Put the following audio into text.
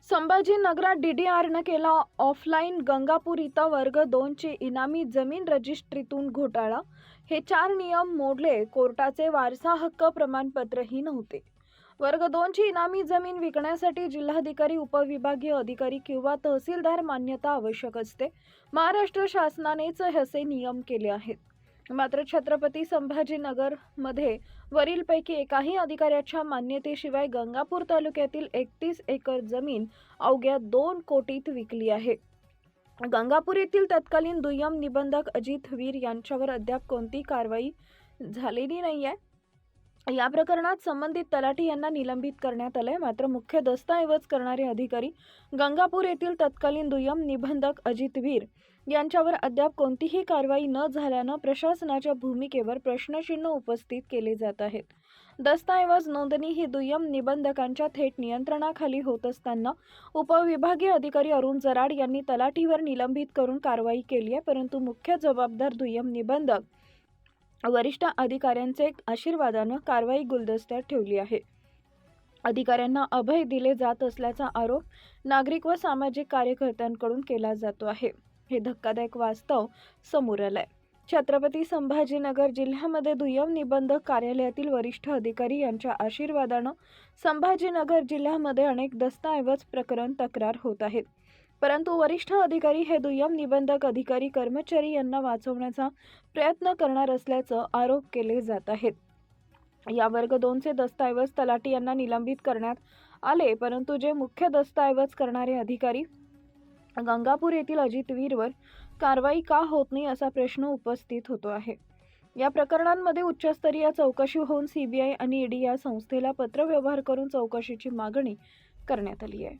संभाजीनगरात DDRनं केला ऑफलाईन गंगापूर इथं वर्ग 2 ची इनामी जमीन रजिस्ट्रीतून घोटाळा. हे 4 नियम मोडले. कोर्टाचे वारसा हक्क प्रमाणपत्रही नव्हते. वर्ग 2 ची इनामी जमीन विकण्यासाठी जिल्हाधिकारी, उपविभागीय अधिकारी किंवा तहसीलदार मान्यता आवश्यक असते. महाराष्ट्र शासनानेच असे नियम केले आहेत. मात्र छत्रपती संभाजीनगरमध्ये वरीलपैकी एकाही अधिकाऱ्याच्या मान्यतेशिवाय गंगापूर तालुक्यातील 31 एकर जमीन अवघ्या 2 कोटीत विकली आहे. गंगापूर येथील तत्कालीन दुय्यम निबंधक अजित वीर यांच्यावर अद्याप कोणती कारवाई झालेली नाहीये. या प्रकरणात संबंधित तलाठी यांना निलंबित करण्यात आले. मात्र मुख्य दस्तऐवज करणारे अधिकारी गंगापूर येथील तत्कालीन दुय्यम निबंधक अजित वीर यांच्यावर अद्याप कोणतीही कारवाई न झाल्यानं प्रशासनाच्या भूमिकेवर प्रश्नचिन्ह उपस्थित केले जात आहेत. दस्तऐवज नोंदणी ही दुय्यम निबंधकांच्या थेट नियंत्रणाखाली होत असताना उपविभागीय अधिकारी अरुण जराड यांनी तलाठीवर निलंबित करून कारवाई केली आहे. परंतु मुख्य जबाबदार दुय्यम निबंधक वरिष्ठ अधिकाऱ्यांचे आशीर्वादानं कारवाई गुलदस्त्यात ठेवली आहे. अधिकाऱ्यांना अभय दिले जात असल्याचा आरोप नागरिक व सामाजिक कार्यकर्त्यांकडून केला जातो आहे. हे धक्कादायक वास्तव समोर आलंय. छत्रपती संभाजीनगर जिल्ह्यामध्ये दुय्यम निबंधक कार्यालयातील वरिष्ठ अधिकारी यांच्या आशीर्वादानं संभाजीनगर जिल्ह्यामध्ये अनेक दस्तऐवज प्रकरण तक्रार होत आहेत. परंतु वरिष्ठ अधिकारी हे दुय्यम निबंधक अधिकारी कर्मचारी यांना वाचवण्याचा प्रयत्न करणार असल्याचं आरोप केले जात आहेत. या वर्ग 2 चे दस्तऐवज तलाठी यांना निलंबित करण्यात आले. परंतु जे मुख्य दस्तऐवज करणारे अधिकारी गंगापूर येथील अजित वीरवर कारवाई का होत नाही असा प्रश्न उपस्थित होतो आहे. या प्रकरणांमध्ये उच्चस्तरीय चौकशी होऊन CBI आणि ED या संस्थेला पत्रव्यवहार करून चौकशीची मागणी करण्यात आली आहे.